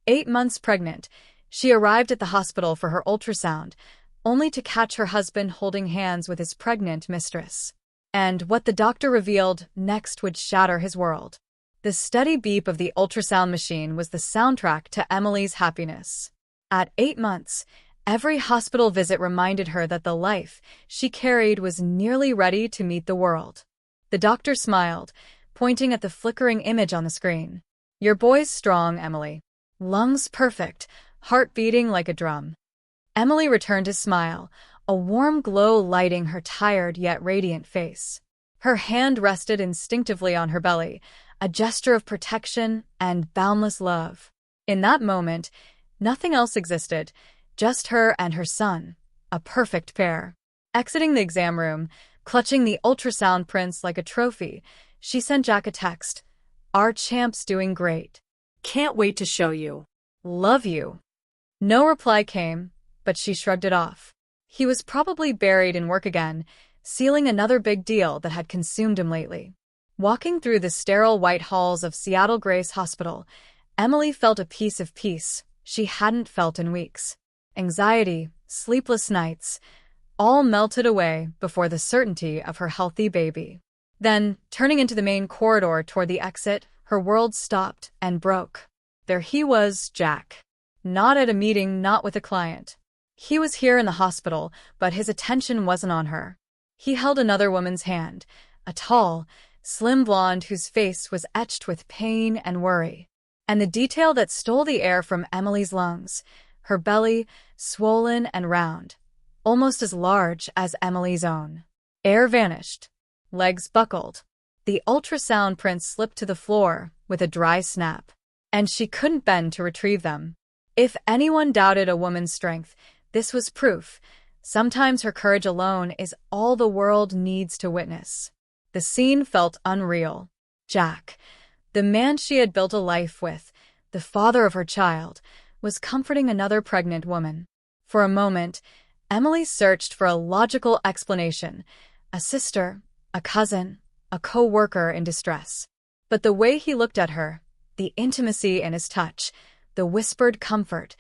8 months pregnant, she arrived at the hospital for her ultrasound, only to catch her husband holding hands with his pregnant mistress. And what the doctor revealed next would shatter his world. The steady beep of the ultrasound machine was the soundtrack to Emily's happiness. At 8 months, every hospital visit reminded her that the life she carried was nearly ready to meet the world. The doctor smiled, pointing at the flickering image on the screen. "Your boy's strong, Emily. Lungs perfect, heart beating like a drum." Emily returned his smile, a warm glow lighting her tired yet radiant face. Her hand rested instinctively on her belly, a gesture of protection and boundless love. In that moment, nothing else existed, just her and her son, a perfect pair. Exiting the exam room, clutching the ultrasound prints like a trophy, she sent Jack a text. "Our champ's doing great. Can't wait to show you. Love you." No reply came, but she shrugged it off. He was probably buried in work again, sealing another big deal that had consumed him lately. Walking through the sterile white halls of Seattle Grace Hospital, Emily felt a piece of peace she hadn't felt in weeks. Anxiety, sleepless nights, all melted away before the certainty of her healthy baby. Then, turning into the main corridor toward the exit, her world stopped and broke. There he was, Jack. Not at a meeting, not with a client. He was here in the hospital, but his attention wasn't on her. He held another woman's hand, a tall, slim blonde whose face was etched with pain and worry. And the detail that stole the air from Emily's lungs, her belly, swollen and round, almost as large as Emily's own. Air vanished. Legs buckled. The ultrasound prints slipped to the floor with a dry snap, and she couldn't bend to retrieve them. If anyone doubted a woman's strength, this was proof. Sometimes her courage alone is all the world needs to witness. The scene felt unreal. Jack, the man she had built a life with, the father of her child, was comforting another pregnant woman. For a moment, Emily searched for a logical explanation, a sister, a cousin, a co-worker in distress. But the way he looked at her, the intimacy in his touch, the whispered comfort,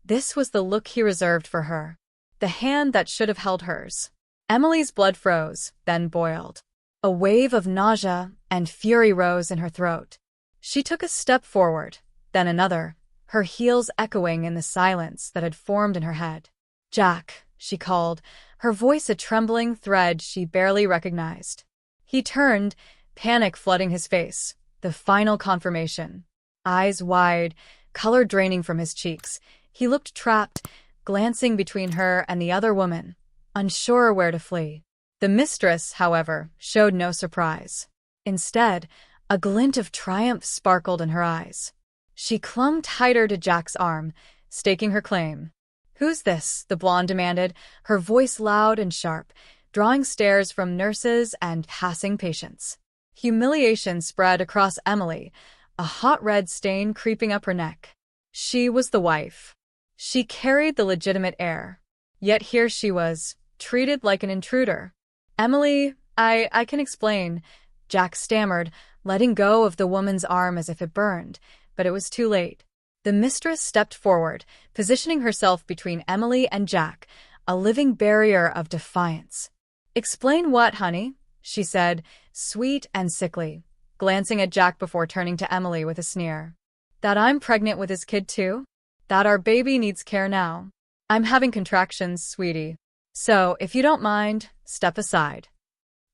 this was the look he reserved for her. The hand that should have held hers. Emily's blood froze, then boiled. A wave of nausea and fury rose in her throat. She took a step forward, then another, her heels echoing in the silence that had formed in her head. "Jack," she called, her voice a trembling thread she barely recognized. He turned, panic flooding his face, the final confirmation. Eyes wide, color draining from his cheeks, he looked trapped, glancing between her and the other woman, unsure where to flee. The mistress, however, showed no surprise. Instead, a glint of triumph sparkled in her eyes. She clung tighter to Jack's arm, staking her claim. "Who's this?" the blonde demanded, her voice loud and sharp, drawing stares from nurses and passing patients. Humiliation spread across Emily, a hot red stain creeping up her neck. She was the wife. She carried the legitimate heir. Yet here she was, treated like an intruder. "Emily, I can explain," Jack stammered, letting go of the woman's arm as if it burned, but it was too late. The mistress stepped forward, positioning herself between Emily and Jack, a living barrier of defiance. "Explain what, honey?" she said, sweet and sickly, glancing at Jack before turning to Emily with a sneer. "That I'm pregnant with his kid too? That our baby needs care now? I'm having contractions, sweetie. So, if you don't mind, step aside."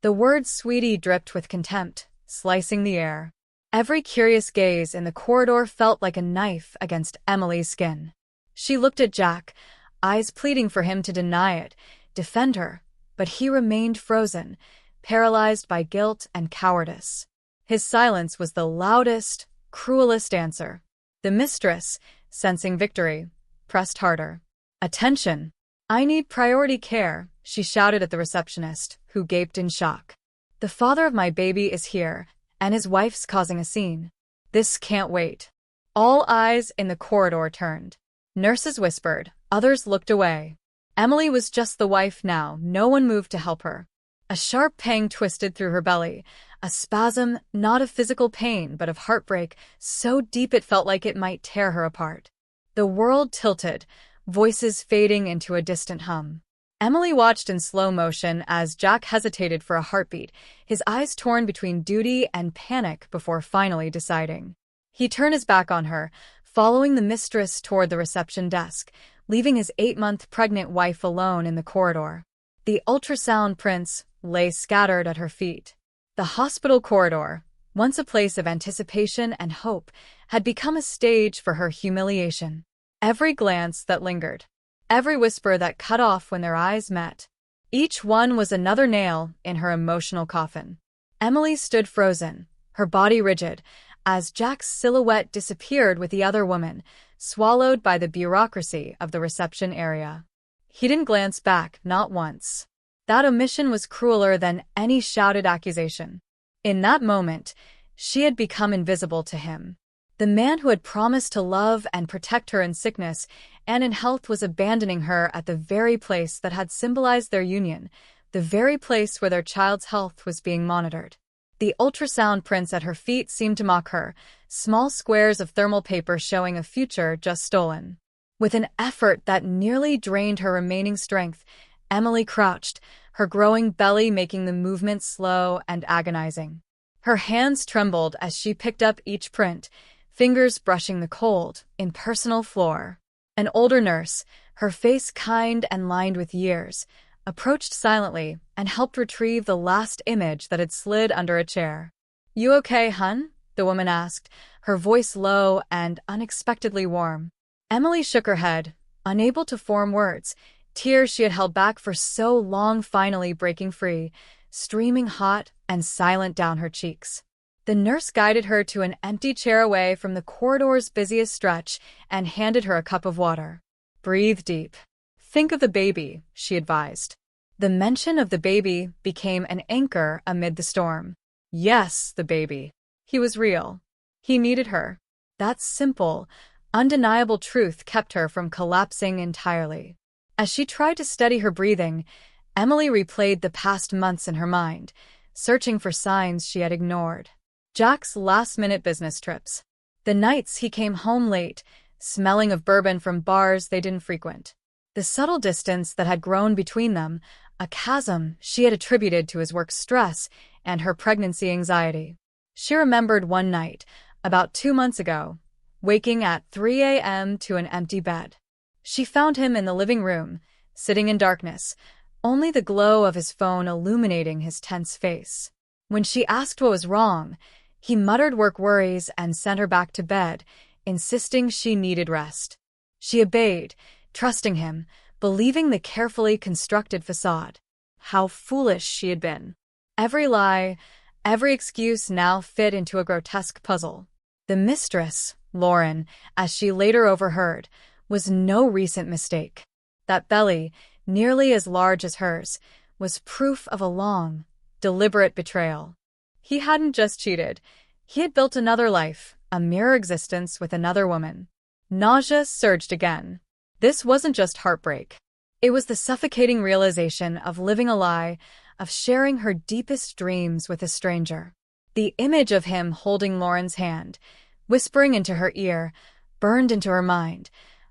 The word sweetie dripped with contempt, slicing the air. Every curious gaze in the corridor felt like a knife against Emily's skin. She looked at Jack, eyes pleading for him to deny it, defend her, but he remained frozen, paralyzed by guilt and cowardice. His silence was the loudest, cruelest answer. The mistress, sensing victory, pressed harder. "Attention! I need priority care," she shouted at the receptionist, who gaped in shock. "The father of my baby is here, and his wife's causing a scene. This can't wait." All eyes in the corridor turned. Nurses whispered, others looked away. Emily was just the wife now, no one moved to help her. A sharp pang twisted through her belly, a spasm not of physical pain but of heartbreak, so deep it felt like it might tear her apart. The world tilted, voices fading into a distant hum. Emily watched in slow motion as Jack hesitated for a heartbeat, his eyes torn between duty and panic before finally deciding. He turned his back on her, following the mistress toward the reception desk, leaving his 8-month pregnant wife alone in the corridor. The ultrasound prints lay scattered at her feet. The hospital corridor, once a place of anticipation and hope, had become a stage for her humiliation. Every glance that lingered, every whisper that cut off when their eyes met, each one was another nail in her emotional coffin. Emily stood frozen, her body rigid, as Jack's silhouette disappeared with the other woman, swallowed by the bureaucracy of the reception area. He didn't glance back, not once. That omission was crueler than any shouted accusation. In that moment, she had become invisible to him. The man who had promised to love and protect her in sickness and in health was abandoning her at the very place that had symbolized their union, the very place where their child's health was being monitored. The ultrasound prints at her feet seemed to mock her, small squares of thermal paper showing a future just stolen. With an effort that nearly drained her remaining strength, Emily crouched, her growing belly making the movement slow and agonizing. Her hands trembled as she picked up each print, fingers brushing the cold, impersonal floor. An older nurse, her face kind and lined with years, approached silently and helped retrieve the last image that had slid under a chair. "You okay, hun?" the woman asked, her voice low and unexpectedly warm. Emily shook her head, unable to form words, tears she had held back for so long finally breaking free, streaming hot and silent down her cheeks. The nurse guided her to an empty chair away from the corridor's busiest stretch and handed her a cup of water. "Breathe deep. Think of the baby," she advised. The mention of the baby became an anchor amid the storm. Yes, the baby. He was real. He needed her. That simple, undeniable truth kept her from collapsing entirely. As she tried to steady her breathing, Emily replayed the past months in her mind, searching for signs she had ignored. Jack's last-minute business trips. The nights he came home late, smelling of bourbon from bars they didn't frequent. The subtle distance that had grown between them, a chasm she had attributed to his work stress and her pregnancy anxiety. She remembered one night, about 2 months ago, waking at 3 a.m. to an empty bed. She found him in the living room, sitting in darkness, only the glow of his phone illuminating his tense face. When she asked what was wrong, he muttered work worries and sent her back to bed, insisting she needed rest. She obeyed, trusting him, believing the carefully constructed facade. How foolish she had been. Every lie, every excuse now fit into a grotesque puzzle. The mistress, Lauren, as she later overheard, was no recent mistake. That belly, nearly as large as hers, was proof of a long, deliberate betrayal. He hadn't just cheated. He had built another life, a mirror existence with another woman. Nausea surged again. This wasn't just heartbreak. It was the suffocating realization of living a lie, of sharing her deepest dreams with a stranger. The image of him holding Lauren's hand, whispering into her ear, burned into her mind,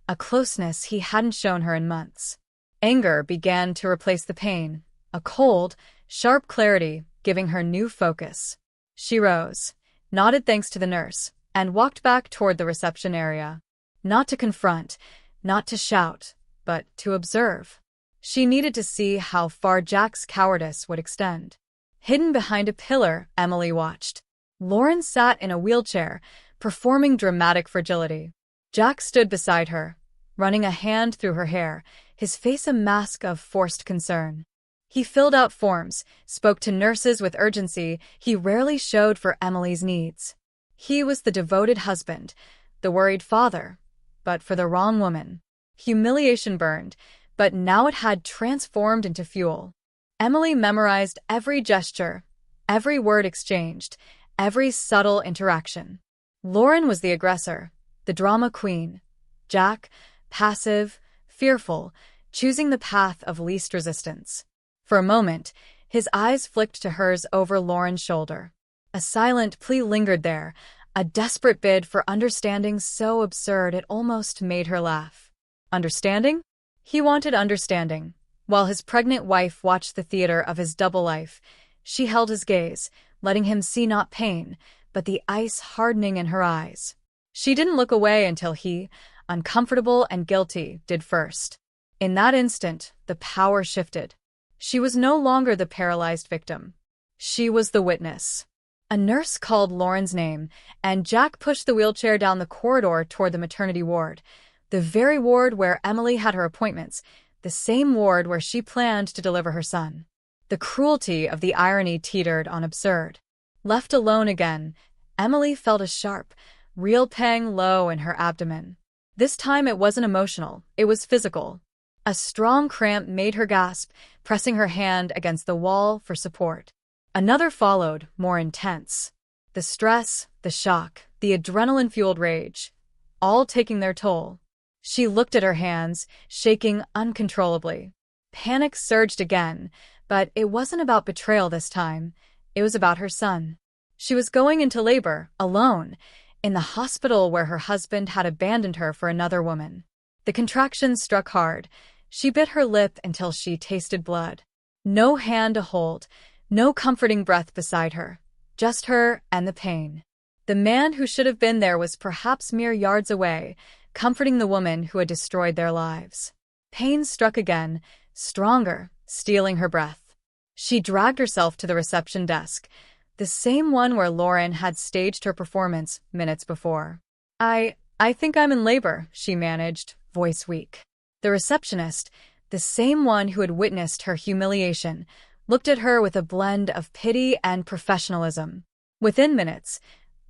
a closeness he hadn't shown her in months. Anger began to replace the pain, a cold, sharp clarity giving her new focus. She rose, nodded thanks to the nurse, and walked back toward the reception area. Not to confront, not to shout, but to observe. She needed to see how far Jack's cowardice would extend. Hidden behind a pillar, Emily watched. Lauren sat in a wheelchair, performing dramatic fragility. Jack stood beside her, running a hand through her hair, his face a mask of forced concern. He filled out forms, spoke to nurses with urgency he rarely showed for Emily's needs. He was the devoted husband, the worried father, but for the wrong woman. Humiliation burned, but now it had transformed into fuel. Emily memorized every gesture, every word exchanged, every subtle interaction. Lauren was the aggressor, the drama queen. Jack, passive, fearful, choosing the path of least resistance. For a moment, his eyes flicked to hers over Lauren's shoulder. A silent plea lingered there, a desperate bid for understanding so absurd it almost made her laugh. Understanding? He wanted understanding. While his pregnant wife watched the theater of his double life, she held his gaze, letting him see not pain, but the ice hardening in her eyes. She didn't look away until he, uncomfortable and guilty, did first. In that instant, the power shifted. She was no longer the paralyzed victim. She was the witness. A nurse called Lauren's name, and Jack pushed the wheelchair down the corridor toward the maternity ward, the very ward where Emily had her appointments, the same ward where she planned to deliver her son. The cruelty of the irony teetered on absurd. Left alone again, Emily felt a sharp, real pang low in her abdomen. This time it wasn't emotional, it was physical. A strong cramp made her gasp, pressing her hand against the wall for support. Another followed, more intense. The stress, the shock, the adrenaline-fueled rage, all taking their toll. She looked at her hands, shaking uncontrollably. Panic surged again, but it wasn't about betrayal this time. It was about her son. She was going into labor, alone, in the hospital where her husband had abandoned her for another woman. The contractions struck hard. She bit her lip until she tasted blood. No hand to hold, no comforting breath beside her, just her and the pain. The man who should have been there was perhaps mere yards away, comforting the woman who had destroyed their lives. Pain struck again, stronger, stealing her breath. She dragged herself to the reception desk, the same one where Lauren had staged her performance minutes before. I think I'm in labor, she managed, voice weak. The receptionist, the same one who had witnessed her humiliation, looked at her with a blend of pity and professionalism. Within minutes,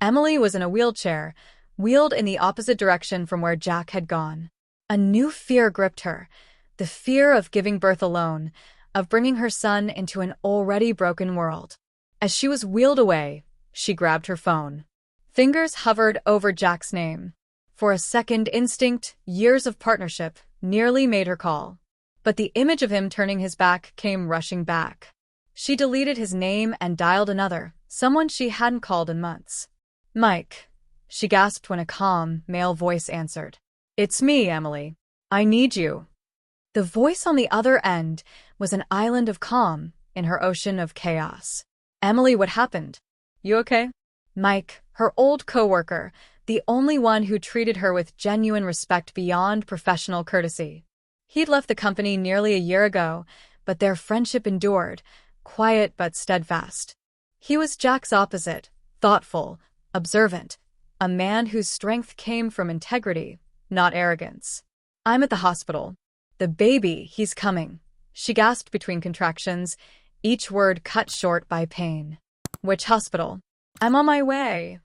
Emily was in a wheelchair, wheeled in the opposite direction from where Jack had gone. A new fear gripped her, the fear of giving birth alone, of bringing her son into an already broken world. As she was wheeled away, she grabbed her phone. Fingers hovered over Jack's name. For a second, instinct, years of partnership, nearly made her call. But the image of him turning his back came rushing back. She deleted his name and dialed another, someone she hadn't called in months. Mike, she gasped when a calm, male voice answered. It's me, Emily. I need you. The voice on the other end was an island of calm in her ocean of chaos. Emily, what happened? You okay? Mike, her old coworker, the only one who treated her with genuine respect beyond professional courtesy. He'd left the company nearly a year ago, but their friendship endured, quiet but steadfast. He was Jack's opposite, thoughtful, observant, a man whose strength came from integrity, not arrogance. I'm at the hospital. The baby, he's coming. She gasped between contractions, each word cut short by pain. Which hospital? I'm on my way.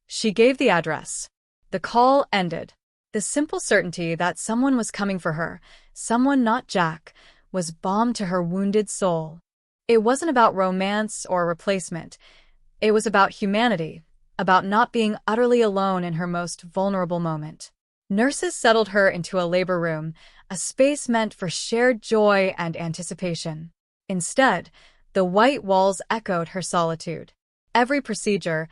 She gave the address. The call ended. The simple certainty that someone was coming for her, someone not Jack, was balm to her wounded soul. It wasn't about romance or replacement. It was about humanity, about not being utterly alone in her most vulnerable moment. Nurses settled her into a labor room, a space meant for shared joy and anticipation. Instead, the white walls echoed her solitude. Every procedure,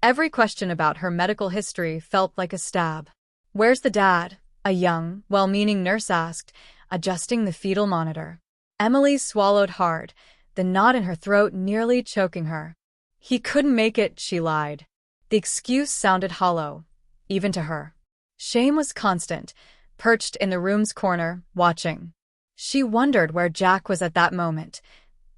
every question about her medical history felt like a stab. Where's the dad? A young, well-meaning nurse asked, adjusting the fetal monitor. Emily swallowed hard, the knot in her throat nearly choking her. He couldn't make it, she lied. The excuse sounded hollow, even to her. Shame was constant, perched in the room's corner, watching. She wondered where Jack was at that moment.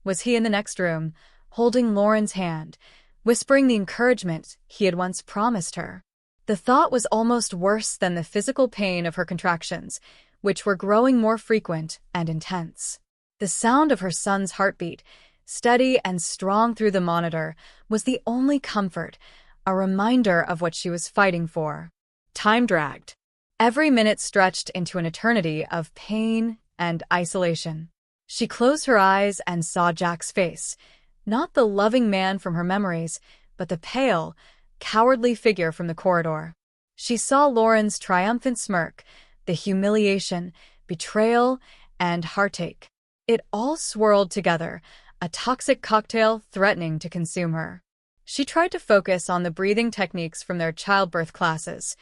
Was he in the next room, holding Lauren's hand, whispering the encouragement he had once promised her? The thought was almost worse than the physical pain of her contractions, which were growing more frequent and intense. The sound of her son's heartbeat, steady and strong through the monitor, was the only comfort, a reminder of what she was fighting for. Time dragged. Every minute stretched into an eternity of pain and isolation. She closed her eyes and saw Jack's face, not the loving man from her memories, but the pale, cowardly figure from the corridor. She saw Lauren's triumphant smirk, the humiliation, betrayal, and heartache. It all swirled together, a toxic cocktail threatening to consume her. She tried to focus on the breathing techniques from their childbirth classes,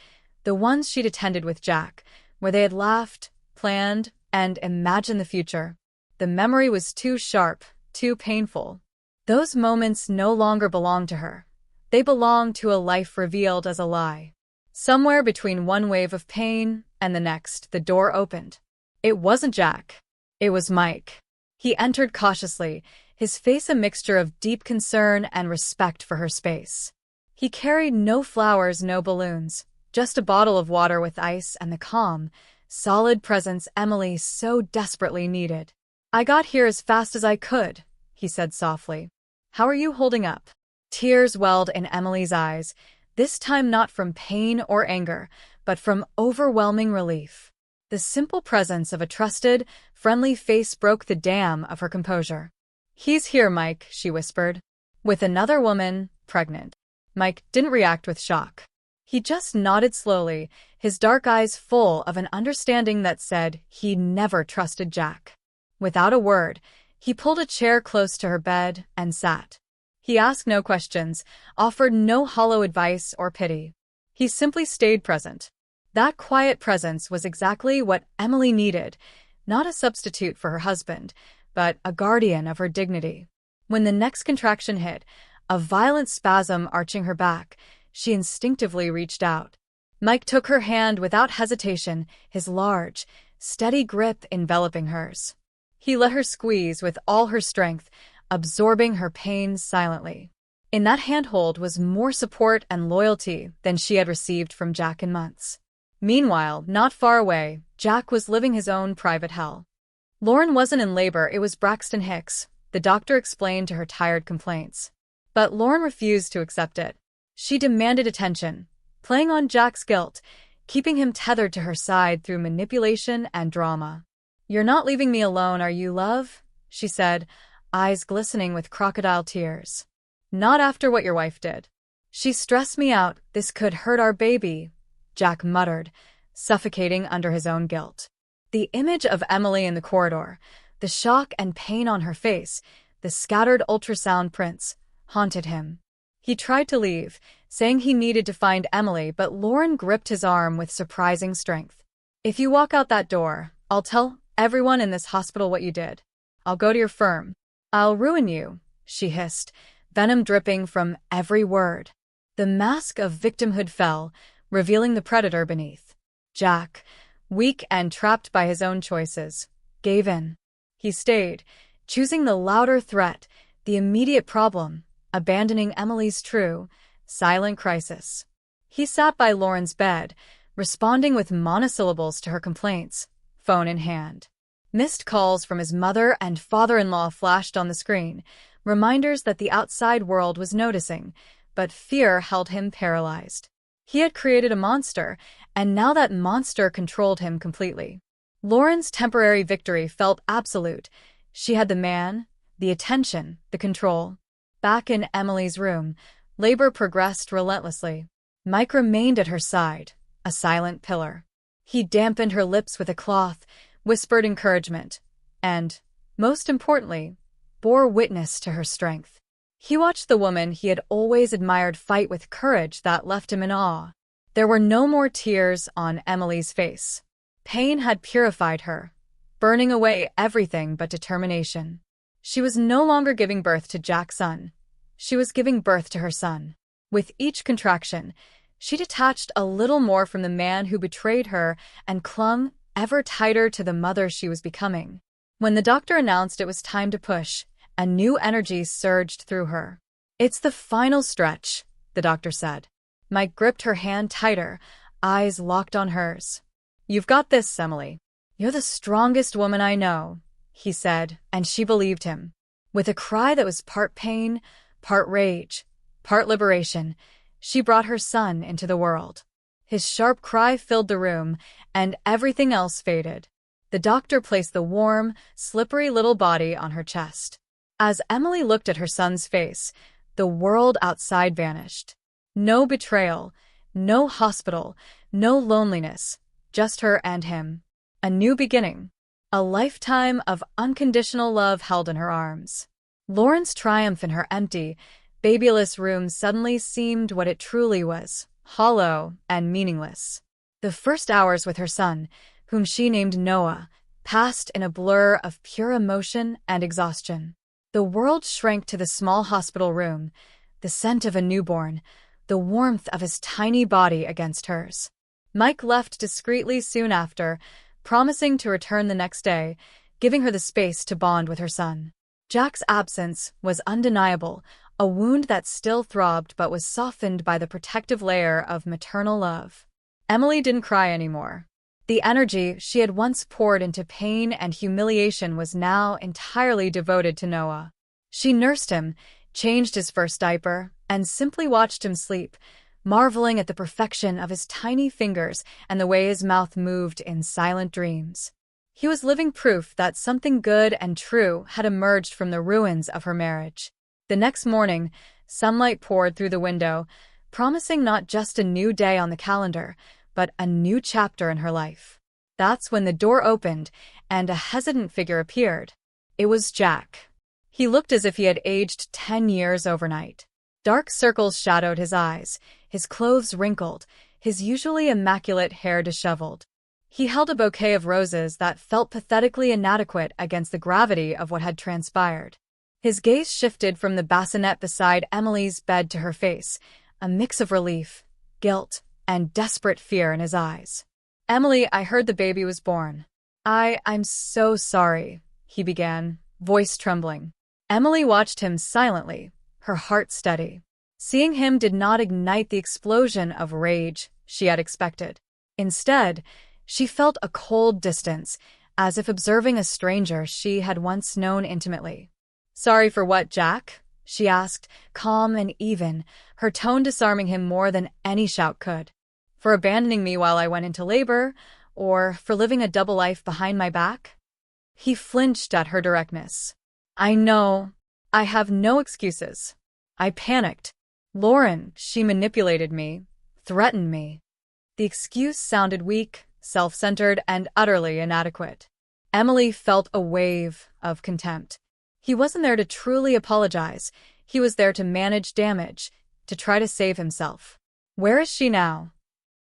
the ones she'd attended with Jack, where they had laughed, planned, and imagined the future. The memory was too sharp, too painful. Those moments no longer belonged to her. They belonged to a life revealed as a lie. Somewhere between one wave of pain and the next, the door opened. It wasn't Jack. It was Mike. He entered cautiously, his face a mixture of deep concern and respect for her space. He carried no flowers, no balloons, just a bottle of water with ice and the calm, solid presence Emily so desperately needed. "I got here as fast as I could," he said softly. "How are you holding up?" Tears welled in Emily's eyes, this time not from pain or anger, but from overwhelming relief. The simple presence of a trusted, friendly face broke the dam of her composure. "He's here, Mike," she whispered. "With another woman, pregnant." Mike didn't react with shock. He just nodded slowly, his dark eyes full of an understanding that said he never trusted Jack. Without a word, he pulled a chair close to her bed and sat. He asked no questions, offered no hollow advice or pity. He simply stayed present. That quiet presence was exactly what Emily needed, not a substitute for her husband, but a guardian of her dignity. When the next contraction hit, a violent spasm arching her back, she instinctively reached out. Mike took her hand without hesitation, his large, steady grip enveloping hers. He let her squeeze with all her strength, absorbing her pain silently. In that handhold was more support and loyalty than she had received from Jack in months. Meanwhile, not far away, Jack was living his own private hell. Lauren wasn't in labor, it was Braxton Hicks, the doctor explained to her tired complaints. But Lauren refused to accept it. She demanded attention, playing on Jack's guilt, keeping him tethered to her side through manipulation and drama. "You're not leaving me alone, are you, love?" she said, eyes glistening with crocodile tears. "Not after what your wife did." "She stressed me out, this could hurt our baby," Jack muttered, suffocating under his own guilt. The image of Emily in the corridor, the shock and pain on her face, the scattered ultrasound prints, haunted him. He tried to leave, saying he needed to find Emily, but Lauren gripped his arm with surprising strength. "If you walk out that door, I'll tell everyone in this hospital what you did. I'll go to your firm. I'll ruin you," she hissed, venom dripping from every word. The mask of victimhood fell, revealing the predator beneath. Jack, weak and trapped by his own choices, gave in. He stayed, choosing the louder threat, the immediate problem, abandoning Emily's true, silent crisis. He sat by Lauren's bed, responding with monosyllables to her complaints, phone in hand. Missed calls from his mother and father-in-law flashed on the screen, reminders that the outside world was noticing, but fear held him paralyzed. He had created a monster, and now that monster controlled him completely. Lauren's temporary victory felt absolute. She had the man, the attention, the control. Back in Emily's room, labor progressed relentlessly. Mike remained at her side, a silent pillar. He dampened her lips with a cloth, whispered encouragement, and, most importantly, bore witness to her strength. He watched the woman he had always admired fight with courage that left him in awe. There were no more tears on Emily's face. Pain had purified her, burning away everything but determination. She was no longer giving birth to Jack's son. She was giving birth to her son. With each contraction, she detached a little more from the man who betrayed her and clung ever tighter to the mother she was becoming. When the doctor announced it was time to push, a new energy surged through her. "It's the final stretch," the doctor said. Mike gripped her hand tighter, eyes locked on hers. "You've got this, Emily. You're the strongest woman I know," he said, and she believed him. With a cry that was part pain, part rage, part liberation, she brought her son into the world. His sharp cry filled the room, and everything else faded. The doctor placed the warm, slippery little body on her chest. As Emily looked at her son's face, the world outside vanished. No betrayal, no hospital, no loneliness, just her and him. A new beginning. A lifetime of unconditional love held in her arms. Lauren's triumph in her empty, babyless room suddenly seemed what it truly was, hollow and meaningless. The first hours with her son, whom she named Noah, passed in a blur of pure emotion and exhaustion. The world shrank to the small hospital room, the scent of a newborn, the warmth of his tiny body against hers. Mike left discreetly soon after, promising to return the next day, giving her the space to bond with her son. Jack's absence was undeniable, a wound that still throbbed but was softened by the protective layer of maternal love. Emily didn't cry anymore. The energy she had once poured into pain and humiliation was now entirely devoted to Noah. She nursed him, changed his first diaper, and simply watched him sleep, marveling at the perfection of his tiny fingers and the way his mouth moved in silent dreams. He was living proof that something good and true had emerged from the ruins of her marriage. The next morning, sunlight poured through the window, promising not just a new day on the calendar, but a new chapter in her life. That's when the door opened and a hesitant figure appeared. It was Jack. He looked as if he had aged 10 years overnight. Dark circles shadowed his eyes, his clothes wrinkled, his usually immaculate hair disheveled. He held a bouquet of roses that felt pathetically inadequate against the gravity of what had transpired. His gaze shifted from the bassinet beside Emily's bed to her face, a mix of relief, guilt, and desperate fear in his eyes. "Emily, I heard the baby was born." I'm so sorry," he began, voice trembling. Emily watched him silently, her heart steady. Seeing him did not ignite the explosion of rage she had expected. Instead, she felt a cold distance, as if observing a stranger she had once known intimately. "Sorry for what, Jack?" she asked, calm and even, her tone disarming him more than any shout could. "For abandoning me while I went into labor, or for living a double life behind my back?" He flinched at her directness. "I know. I have no excuses. I panicked. Lauren, she manipulated me, threatened me." The excuse sounded weak, self-centered, and utterly inadequate. Emily felt a wave of contempt. He wasn't there to truly apologize. He was there to manage damage, to try to save himself. "Where is she now?"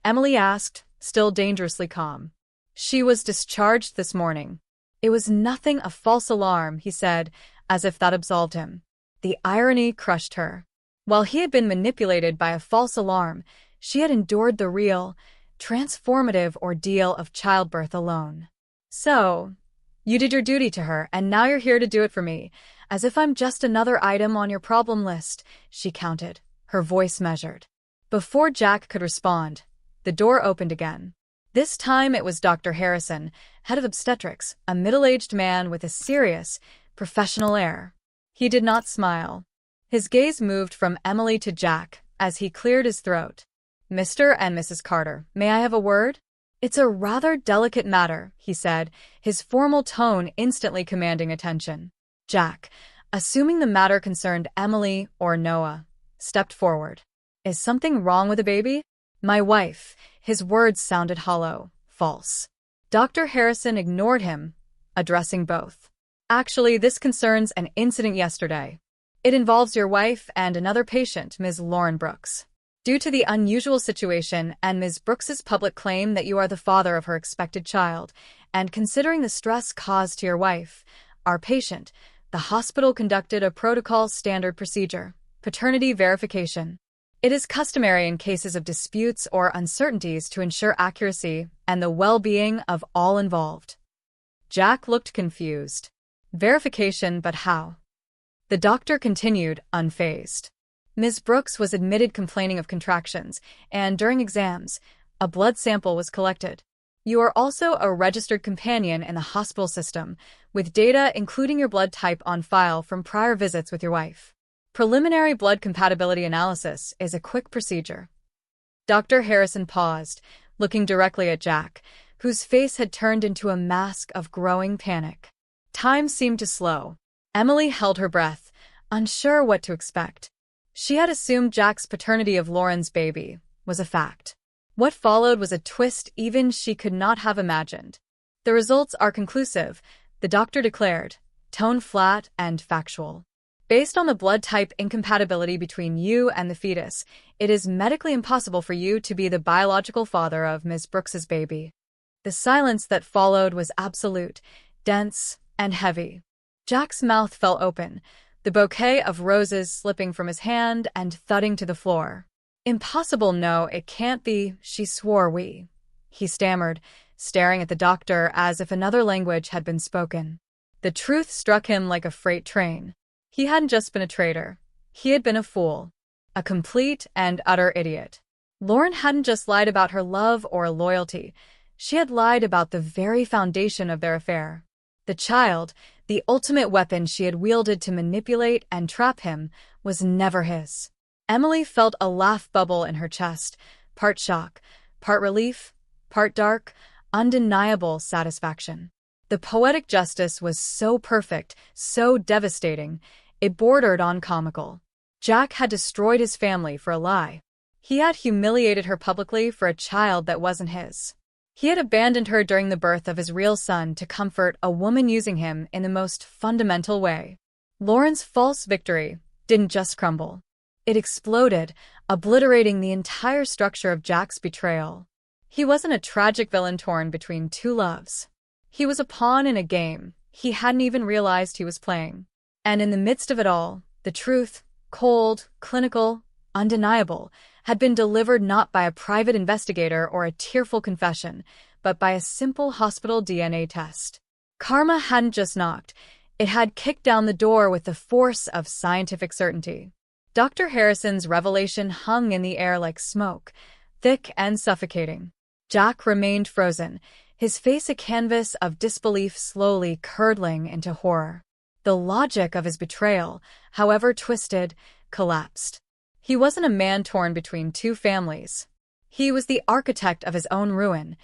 Emily asked, still dangerously calm. "She was discharged this morning." "It was nothing, a false alarm," he said, as if that absolved him. The irony crushed her. While he had been manipulated by a false alarm, she had endured the real, transformative ordeal of childbirth alone. "So, you did your duty to her, and now you're here to do it for me, as if I'm just another item on your problem list," she counted, her voice measured. Before Jack could respond, the door opened again. This time it was Dr. Harrison, head of obstetrics, a middle-aged man with a serious, professional air. He did not smile. His gaze moved from Emily to Jack as he cleared his throat. "Mr. and Mrs. Carter, may I have a word?" "It's a rather delicate matter," he said, his formal tone instantly commanding attention. Jack, assuming the matter concerned Emily or Noah, stepped forward. "Is something wrong with the baby?" "My wife." His words sounded hollow, false. Dr. Harrison ignored him, addressing both. "Actually, this concerns an incident yesterday. It involves your wife and another patient, Ms. Lauren Brooks. Due to the unusual situation and Ms. Brooks's public claim that you are the father of her expected child, and considering the stress caused to your wife, our patient, the hospital conducted a protocol standard procedure, paternity verification. It is customary in cases of disputes or uncertainties to ensure accuracy and the well-being of all involved." Jack looked confused. "Verification, but how?" The doctor continued, unfazed. "Ms. Brooks was admitted complaining of contractions, and during exams, a blood sample was collected. You are also a registered companion in the hospital system, with data including your blood type on file from prior visits with your wife. Preliminary blood compatibility analysis is a quick procedure." Dr. Harrison paused, looking directly at Jack, whose face had turned into a mask of growing panic. Time seemed to slow. Emily held her breath, unsure what to expect. She had assumed Jack's paternity of Lauren's baby was a fact. What followed was a twist even she could not have imagined. "The results are conclusive," the doctor declared, tone flat and factual. Based on the blood type incompatibility between you and the fetus, it is medically impossible for you to be the biological father of Ms. Brooks's baby. The silence that followed was absolute, dense, and heavy. Jack's mouth fell open, the bouquet of roses slipping from his hand and thudding to the floor. Impossible, no, it can't be, she swore he stammered, staring at the doctor as if another language had been spoken. The truth struck him like a freight train. He hadn't just been a traitor. He had been a fool. A complete and utter idiot. Lauren hadn't just lied about her love or loyalty. She had lied about the very foundation of their affair. The child, the ultimate weapon she had wielded to manipulate and trap him, was never his. Emily felt a laugh bubble in her chest, part shock, part relief, part dark, undeniable satisfaction. The poetic justice was so perfect, so devastating, it bordered on comical. Jack had destroyed his family for a lie. He had humiliated her publicly for a child that wasn't his. He had abandoned her during the birth of his real son to comfort a woman using him in the most fundamental way. Lauren's false victory didn't just crumble. It exploded, obliterating the entire structure of Jack's betrayal. He wasn't a tragic villain torn between two loves. He was a pawn in a game he hadn't even realized he was playing. And in the midst of it all, the truth, cold, clinical, undeniable, had been delivered not by a private investigator or a tearful confession, but by a simple hospital DNA test. Karma hadn't just knocked, it had kicked down the door with the force of scientific certainty. Dr. Harrison's revelation hung in the air like smoke, thick and suffocating. Jack remained frozen, his face a canvas of disbelief slowly curdling into horror. The logic of his betrayal, however twisted, collapsed. He wasn't a man torn between two families. He was the architect of his own ruin,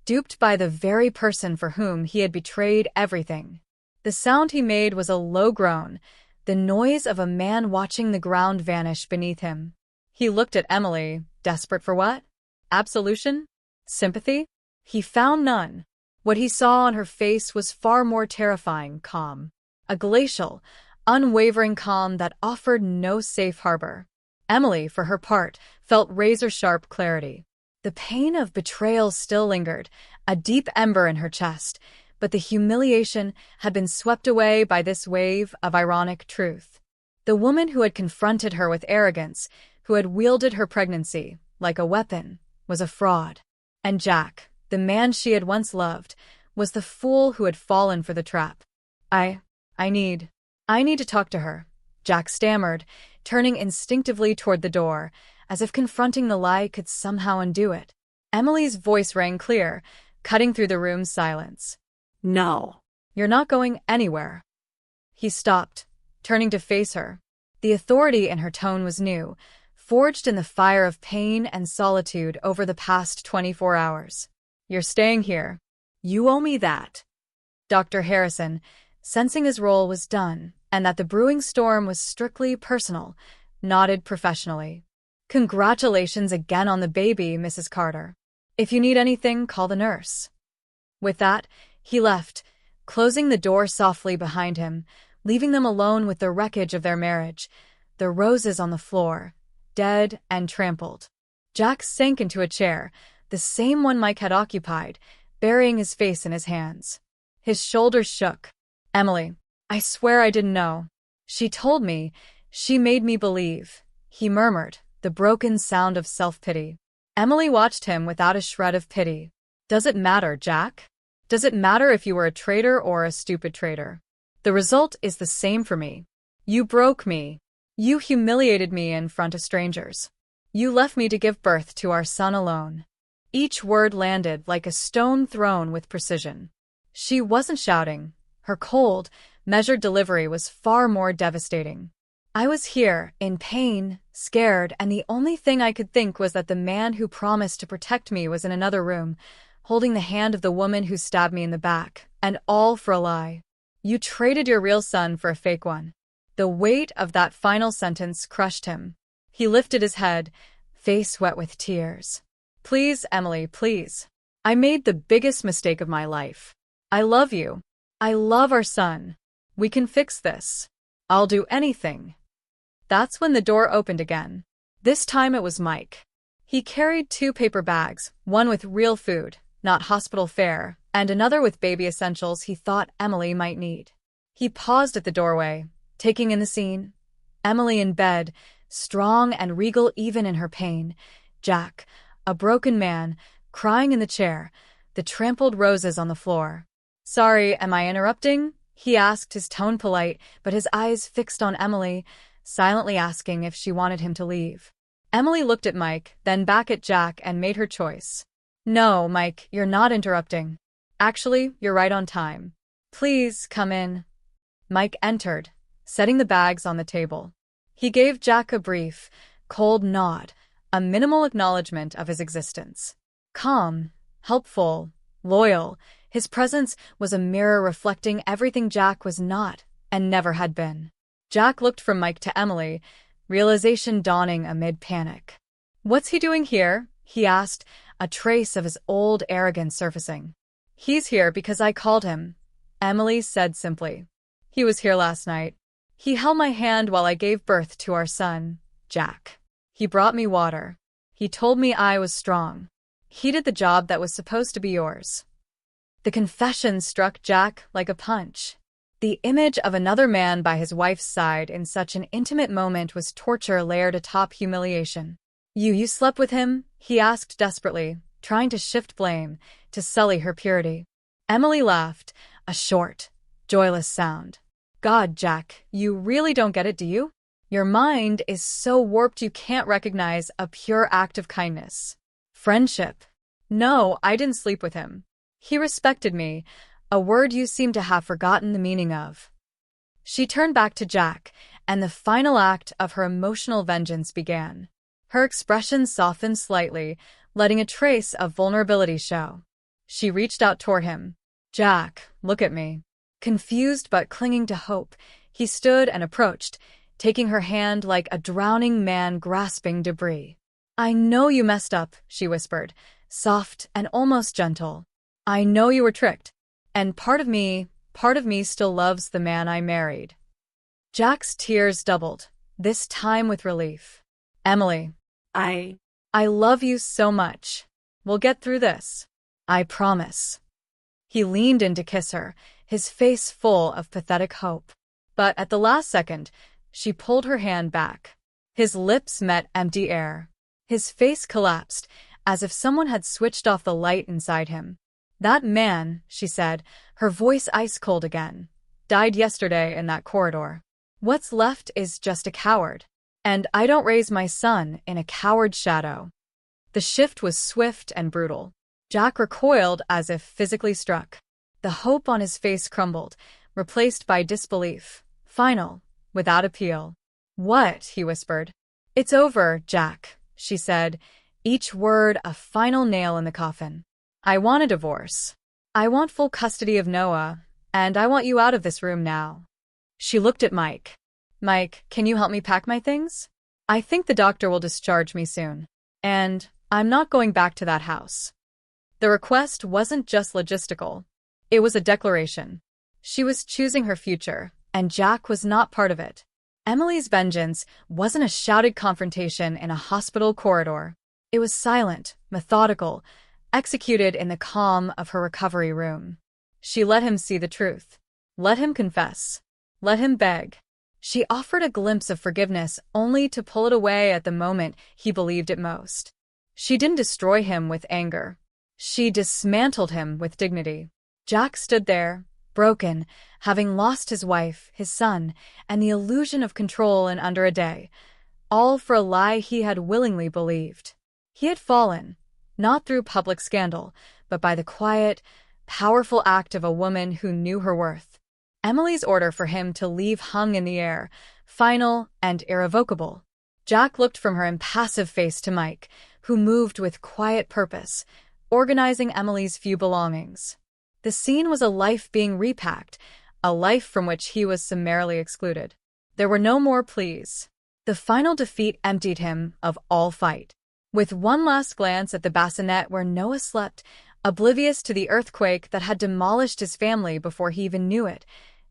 duped by the very person for whom he had betrayed everything. The sound he made was a low groan, the noise of a man watching the ground vanish beneath him. He looked at Emily, desperate for what? Absolution? Sympathy? He found none. What he saw on her face was far more terrifying calm. A glacial, unwavering calm that offered no safe harbor. Emily, for her part, felt razor-sharp clarity. The pain of betrayal still lingered, a deep ember in her chest, but the humiliation had been swept away by this wave of ironic truth. The woman who had confronted her with arrogance, who had wielded her pregnancy like a weapon, was a fraud. And Jack, the man she had once loved, was the fool who had fallen for the trap. I need to talk to her, Jack stammered, turning instinctively toward the door, as if confronting the lie could somehow undo it. Emily's voice rang clear, cutting through the room's silence. No. You're not going anywhere. He stopped, turning to face her. The authority in her tone was new, forged in the fire of pain and solitude over the past 24 hours. You're staying here. You owe me that. Dr. Harrison, sensing his role was done, and that the brewing storm was strictly personal, nodded professionally. Congratulations again on the baby, Mrs. Carter. If you need anything, call the nurse. With that, he left, closing the door softly behind him, leaving them alone with the wreckage of their marriage, the roses on the floor, dead and trampled. Jack sank into a chair, the same one Mike had occupied, burying his face in his hands. His shoulders shook. Emily, I swear I didn't know. She told me, she made me believe, he murmured, the broken sound of self-pity. Emily watched him without a shred of pity. Does it matter, Jack? Does it matter if you were a traitor or a stupid traitor? The result is the same for me. You broke me. You humiliated me in front of strangers. You left me to give birth to our son alone. Each word landed like a stone thrown with precision. She wasn't shouting. Her cold, measured delivery was far more devastating. I was here, in pain, scared, and the only thing I could think was that the man who promised to protect me was in another room, holding the hand of the woman who stabbed me in the back, and all for a lie. You traded your real son for a fake one. The weight of that final sentence crushed him. He lifted his head, face wet with tears. Please, Emily, please. I made the biggest mistake of my life. I love you. I love our son. We can fix this. I'll do anything. That's when the door opened again. This time it was Mike. He carried 2 paper bags, one with real food, not hospital fare, and another with baby essentials he thought Emily might need. He paused at the doorway, taking in the scene. Emily in bed, strong and regal even in her pain. Jack, a broken man, crying in the chair, the trampled roses on the floor. "Sorry, am I interrupting?" he asked, his tone polite, but his eyes fixed on Emily, silently asking if she wanted him to leave. Emily looked at Mike, then back at Jack, and made her choice. "No, Mike, you're not interrupting. Actually, you're right on time. Please, come in." Mike entered, setting the bags on the table. He gave Jack a brief, cold nod, a minimal acknowledgement of his existence. Calm, helpful, loyal, his presence was a mirror reflecting everything Jack was not and never had been. Jack looked from Mike to Emily, realization dawning amid panic. "What's he doing here?" he asked, a trace of his old arrogance surfacing. "He's here because I called him," Emily said simply. "He was here last night. He held my hand while I gave birth to our son, Jack. He brought me water. He told me I was strong. He did the job that was supposed to be yours." The confession struck Jack like a punch. The image of another man by his wife's side in such an intimate moment was torture layered atop humiliation. You slept with him?" he asked desperately, trying to shift blame, to sully her purity. Emily laughed, a short, joyless sound. "God, Jack, you really don't get it, do you? Your mind is so warped you can't recognize a pure act of kindness. Friendship. No, I didn't sleep with him. He respected me, a word you seem to have forgotten the meaning of." She turned back to Jack, and the final act of her emotional vengeance began. Her expression softened slightly, letting a trace of vulnerability show. She reached out toward him. "Jack, look at me." Confused but clinging to hope, he stood and approached, taking her hand like a drowning man grasping debris. "I know you messed up," she whispered, soft and almost gentle. "I know you were tricked. And part of me still loves the man I married." Jack's tears doubled, this time with relief. "Emily, I love you so much. We'll get through this. I promise." He leaned in to kiss her, his face full of pathetic hope. But at the last second, she pulled her hand back. His lips met empty air. His face collapsed, as if someone had switched off the light inside him. "That man," she said, her voice ice-cold again, "died yesterday in that corridor. What's left is just a coward. And I don't raise my son in a coward's shadow." The shift was swift and brutal. Jack recoiled as if physically struck. The hope on his face crumbled, replaced by disbelief. Final, without appeal. "What?" he whispered. "It's over, Jack," she said, each word a final nail in the coffin. "I want a divorce. I want full custody of Noah, and I want you out of this room now." She looked at Mike. "Mike, can you help me pack my things? I think the doctor will discharge me soon. And I'm not going back to that house." The request wasn't just logistical. It was a declaration. She was choosing her future, and Jack was not part of it. Emily's vengeance wasn't a shouted confrontation in a hospital corridor. It was silent, methodical, executed in the calm of her recovery room. She let him see the truth. Let him confess. Let him beg. She offered a glimpse of forgiveness only to pull it away at the moment he believed it most. She didn't destroy him with anger. She dismantled him with dignity. Jack stood there, broken, having lost his wife, his son, and the illusion of control in under a day, all for a lie he had willingly believed. He had fallen, not through public scandal, but by the quiet, powerful act of a woman who knew her worth. Emily's order for him to leave hung in the air, final and irrevocable. Jack looked from her impassive face to Mike, who moved with quiet purpose, organizing Emily's few belongings. The scene was a life being repacked, a life from which he was summarily excluded. There were no more pleas. The final defeat emptied him of all fight. With one last glance at the bassinet where Noah slept, oblivious to the earthquake that had demolished his family before he even knew it,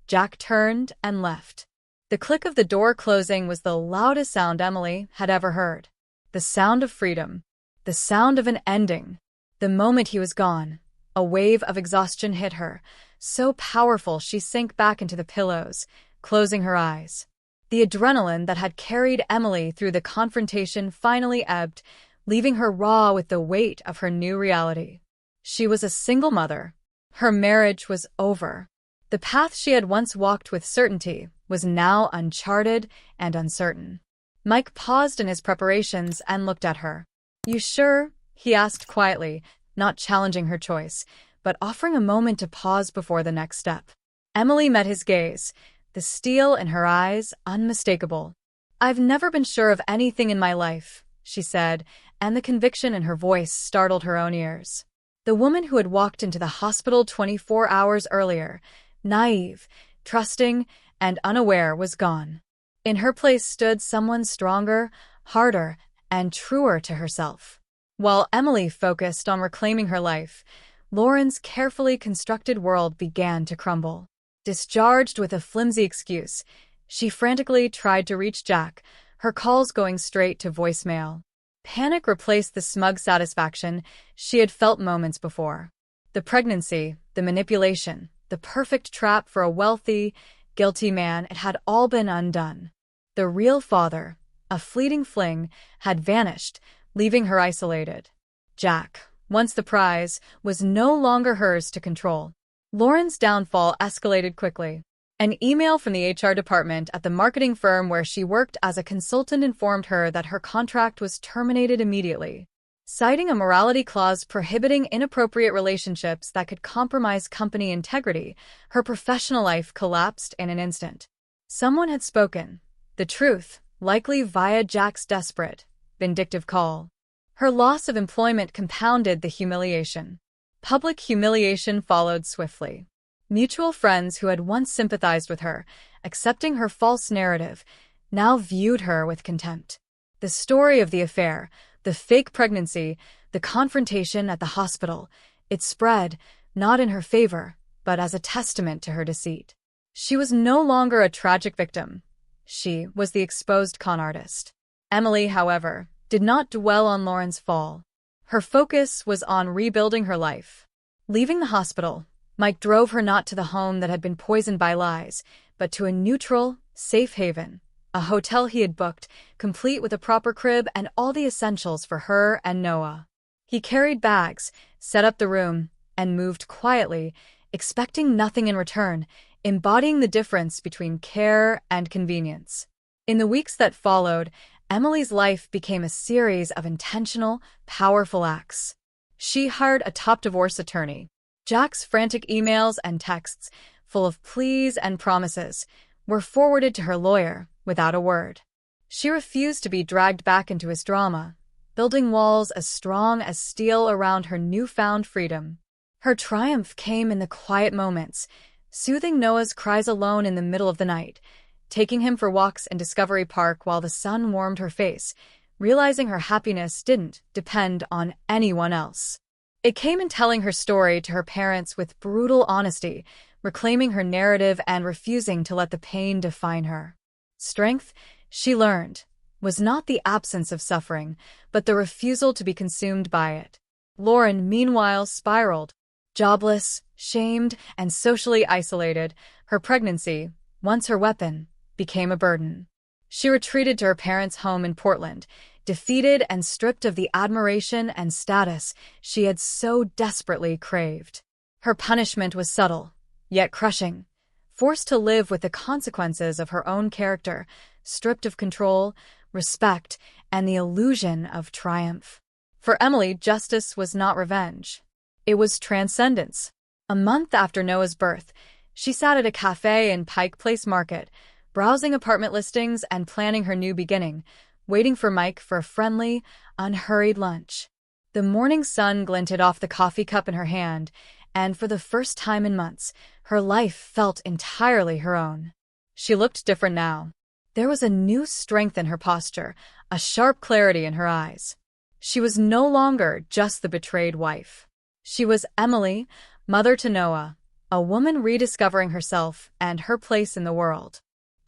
Jack turned and left. The click of the door closing was the loudest sound Emily had ever heard. The sound of freedom. The sound of an ending. The moment he was gone, a wave of exhaustion hit her, so powerful she sank back into the pillows, closing her eyes. The adrenaline that had carried Emily through the confrontation finally ebbed, leaving her raw with the weight of her new reality. She was a single mother. Her marriage was over. The path she had once walked with certainty was now uncharted and uncertain. Mike paused in his preparations and looked at her. "You sure?" he asked quietly, not challenging her choice, but offering a moment to pause before the next step. Emily met his gaze, the steel in her eyes unmistakable. "I've never been sure of anything in my life," she said, and the conviction in her voice startled her own ears. The woman who had walked into the hospital 24 hours earlier, naive, trusting, and unaware, was gone. In her place stood someone stronger, harder, and truer to herself. While Emily focused on reclaiming her life, Lauren's carefully constructed world began to crumble. Discharged with a flimsy excuse, she frantically tried to reach Jack, her calls going straight to voicemail. Panic replaced the smug satisfaction she had felt moments before. The pregnancy, the manipulation, the perfect trap for a wealthy, guilty man, it had all been undone. The real father, a fleeting fling, had vanished, leaving her isolated. Jack, once the prize, was no longer hers to control. Lauren's downfall escalated quickly. An email from the HR department at the marketing firm where she worked as a consultant informed her that her contract was terminated immediately. Citing a morality clause prohibiting inappropriate relationships that could compromise company integrity, her professional life collapsed in an instant. Someone had spoken. The truth, likely via Jack's desperate, vindictive call. Her loss of employment compounded the humiliation. Public humiliation followed swiftly. Mutual friends who had once sympathized with her, accepting her false narrative, now viewed her with contempt. The story of the affair, the fake pregnancy, the confrontation at the hospital, it spread, not in her favor, but as a testament to her deceit. She was no longer a tragic victim. She was the exposed con artist. Emily, however, did not dwell on Lauren's fall. Her focus was on rebuilding her life. Leaving the hospital, Mike drove her not to the home that had been poisoned by lies, but to a neutral, safe haven, a hotel he had booked, complete with a proper crib and all the essentials for her and Noah. He carried bags, set up the room, and moved quietly, expecting nothing in return, embodying the difference between care and convenience. In the weeks that followed, Emily's life became a series of intentional, powerful acts. She hired a top divorce attorney. Jack's frantic emails and texts, full of pleas and promises, were forwarded to her lawyer without a word. She refused to be dragged back into his drama, building walls as strong as steel around her newfound freedom. Her triumph came in the quiet moments, soothing Noah's cries alone in the middle of the night, taking him for walks in Discovery Park while the sun warmed her face, realizing her happiness didn't depend on anyone else. It came in telling her story to her parents with brutal honesty, reclaiming her narrative and refusing to let the pain define her. Strength, she learned, was not the absence of suffering, but the refusal to be consumed by it. Lauren, meanwhile, spiraled. Jobless, shamed, and socially isolated, her pregnancy, once her weapon, became a burden. She retreated to her parents' home in Portland, defeated and stripped of the admiration and status she had so desperately craved. Her punishment was subtle, yet crushing, forced to live with the consequences of her own character, stripped of control, respect, and the illusion of triumph. For Emily, justice was not revenge. It was transcendence. A month after Noah's birth, she sat at a cafe in Pike Place Market, browsing apartment listings and planning her new beginning, waiting for Mike for a friendly, unhurried lunch. The morning sun glinted off the coffee cup in her hand, and for the first time in months, her life felt entirely her own. She looked different now. There was a new strength in her posture, a sharp clarity in her eyes. She was no longer just the betrayed wife. She was Emily, mother to Noah, a woman rediscovering herself and her place in the world.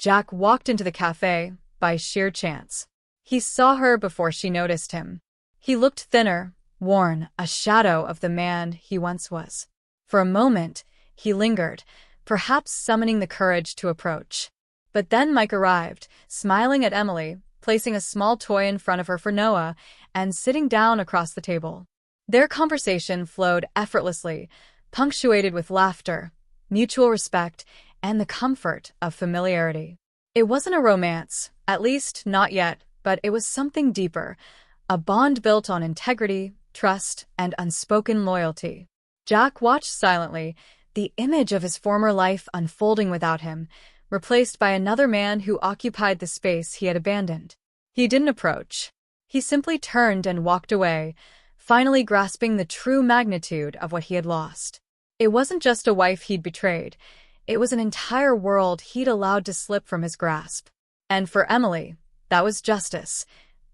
Jack walked into the cafe by sheer chance. He saw her before she noticed him. He looked thinner, worn, a shadow of the man he once was. For a moment, he lingered, perhaps summoning the courage to approach. But then Mike arrived, smiling at Emily, placing a small toy in front of her for Noah, and sitting down across the table. Their conversation flowed effortlessly, punctuated with laughter, mutual respect, and the comfort of familiarity. It wasn't a romance, at least not yet, but it was something deeper, a bond built on integrity, trust, and unspoken loyalty. Jack watched silently, the image of his former life unfolding without him, replaced by another man who occupied the space he had abandoned. He didn't approach. He simply turned and walked away, finally grasping the true magnitude of what he had lost. It wasn't just a wife he'd betrayed. It was an entire world he'd allowed to slip from his grasp. And for Emily, that was justice.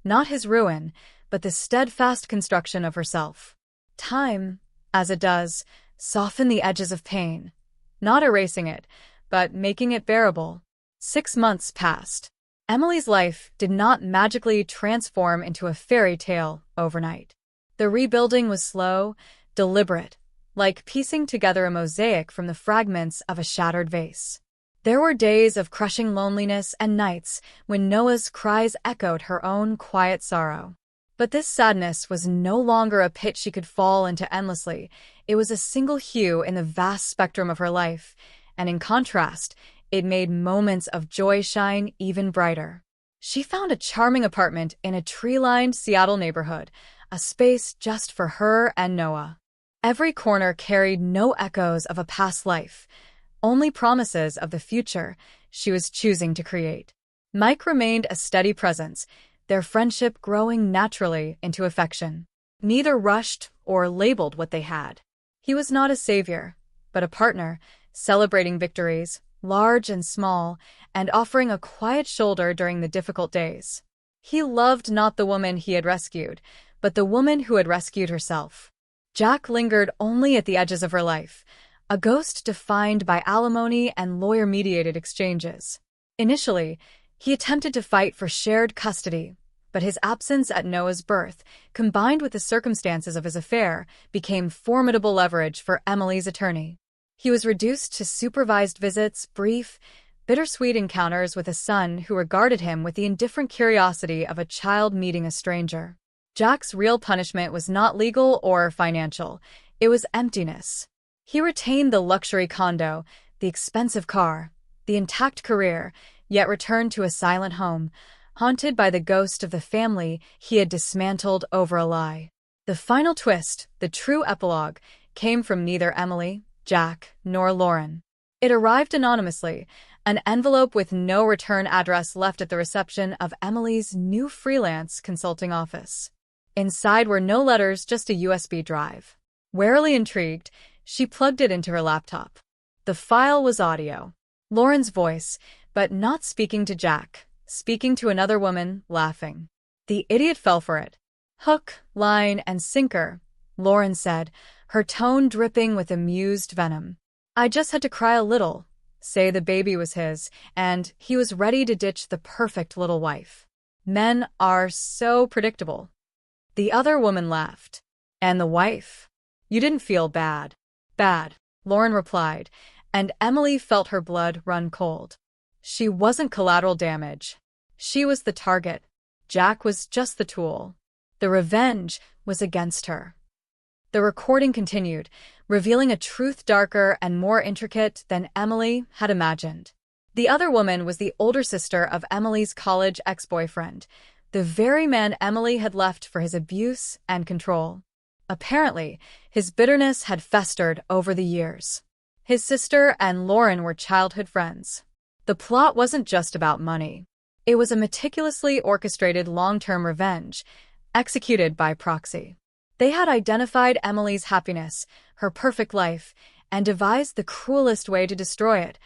Not his ruin, but the steadfast construction of herself. Time, as it does, softened the edges of pain, not erasing it, but making it bearable. 6 months passed. Emily's life did not magically transform into a fairy tale overnight. The rebuilding was slow, deliberate, like piecing together a mosaic from the fragments of a shattered vase. There were days of crushing loneliness and nights when Noah's cries echoed her own quiet sorrow. But this sadness was no longer a pit she could fall into endlessly. It was a single hue in the vast spectrum of her life, and in contrast, it made moments of joy shine even brighter. She found a charming apartment in a tree-lined Seattle neighborhood, a space just for her and Noah. Every corner carried no echoes of a past life, only promises of the future she was choosing to create. Mike remained a steady presence, their friendship growing naturally into affection. Neither rushed or labeled what they had. He was not a savior, but a partner, celebrating victories, large and small, and offering a quiet shoulder during the difficult days. He loved not the woman he had rescued, but the woman who had rescued herself. Jack lingered only at the edges of her life, a ghost defined by alimony and lawyer-mediated exchanges. Initially, he attempted to fight for shared custody, but his absence at Noah's birth, combined with the circumstances of his affair, became formidable leverage for Emily's attorney. He was reduced to supervised visits, brief, bittersweet encounters with a son who regarded him with the indifferent curiosity of a child meeting a stranger. Jack's real punishment was not legal or financial. It was emptiness. He retained the luxury condo, the expensive car, the intact career, yet returned to a silent home, haunted by the ghost of the family he had dismantled over a lie. The final twist, the true epilogue, came from neither Emily, Jack, nor Lauren. It arrived anonymously, an envelope with no return address left at the reception of Emily's new freelance consulting office. Inside were no letters, just a USB drive. Warily intrigued, she plugged it into her laptop. The file was audio. Lauren's voice, but not speaking to Jack, speaking to another woman, laughing. The idiot fell for it. Hook, line, and sinker, Lauren said, her tone dripping with amused venom. I just had to cry a little, say the baby was his, and he was ready to ditch the perfect little wife. Men are so predictable. The other woman laughed. And the wife? You didn't feel bad. Bad, Lauren replied, and Emily felt her blood run cold. She wasn't collateral damage. She was the target. Jack was just the tool. The revenge was against her. The recording continued, revealing a truth darker and more intricate than Emily had imagined. The other woman was the older sister of Emily's college ex-boyfriend, the very man Emily had left for his abuse and control. Apparently, his bitterness had festered over the years. His sister and Lauren were childhood friends. The plot wasn't just about money. It was a meticulously orchestrated long-term revenge, executed by proxy. They had identified Emily's happiness, her perfect life, and devised the cruelest way to destroy it,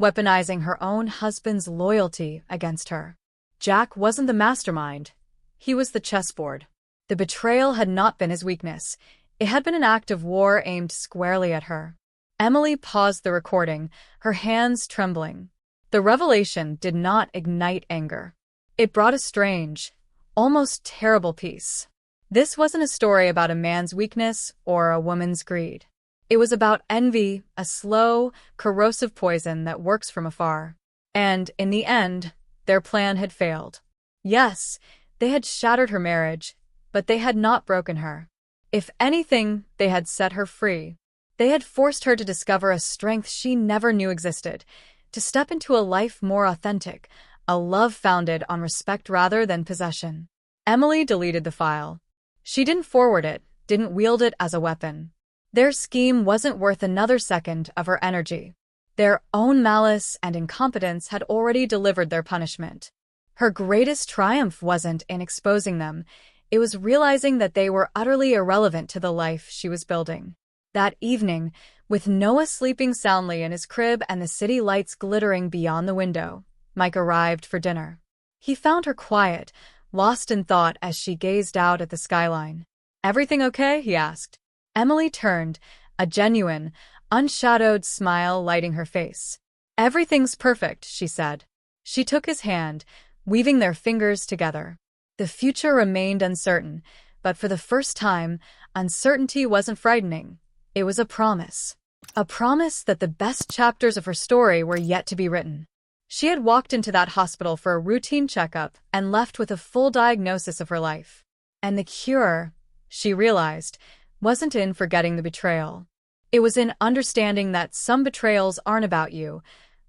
weaponizing her own husband's loyalty against her. Jack wasn't the mastermind. He was the chessboard. The betrayal had not been his weakness. It had been an act of war aimed squarely at her. Emily paused the recording, her hands trembling. The revelation did not ignite anger. It brought a strange, almost terrible peace. This wasn't a story about a man's weakness or a woman's greed. It was about envy, a slow, corrosive poison that works from afar. And, in the end, their plan had failed. Yes, they had shattered her marriage, but they had not broken her. If anything, they had set her free. They had forced her to discover a strength she never knew existed, to step into a life more authentic, a love founded on respect rather than possession. Emily deleted the file. She didn't forward it, didn't wield it as a weapon. Their scheme wasn't worth another second of her energy. Their own malice and incompetence had already delivered their punishment. Her greatest triumph wasn't in exposing them, it was realizing that they were utterly irrelevant to the life she was building. That evening, with Noah sleeping soundly in his crib and the city lights glittering beyond the window, Mike arrived for dinner. He found her quiet, lost in thought as she gazed out at the skyline. "Everything okay?" he asked. Emily turned, a genuine, unshadowed smile lighting her face. "Everything's perfect," she said. She took his hand, weaving their fingers together. The future remained uncertain, but for the first time, uncertainty wasn't frightening. It was a promise. A promise that the best chapters of her story were yet to be written. She had walked into that hospital for a routine checkup and left with a full diagnosis of her life. And the cure, she realized, wasn't in forgetting the betrayal. It was in understanding that some betrayals aren't about you.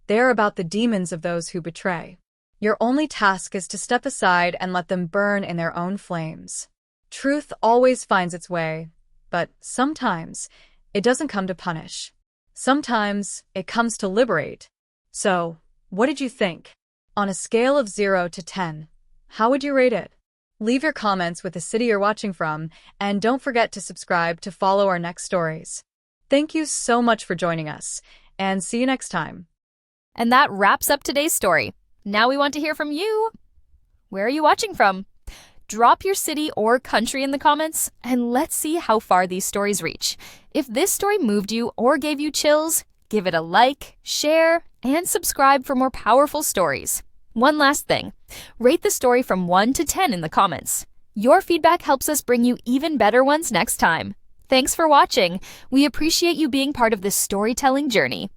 They're about the demons of those who betray. Your only task is to step aside and let them burn in their own flames. Truth always finds its way, but sometimes it doesn't come to punish. Sometimes it comes to liberate. So, what did you think? On a scale of 0 to 10, how would you rate it? Leave your comments with the city you're watching from, and don't forget to subscribe to follow our next stories. Thank you so much for joining us, and see you next time. And that wraps up today's story. Now we want to hear from you. Where are you watching from? Drop your city or country in the comments, and let's see how far these stories reach. If this story moved you or gave you chills, give it a like, share, and subscribe for more powerful stories. One last thing, rate the story from 1 to 10 in the comments. Your feedback helps us bring you even better ones next time. Thanks for watching. We appreciate you being part of this storytelling journey.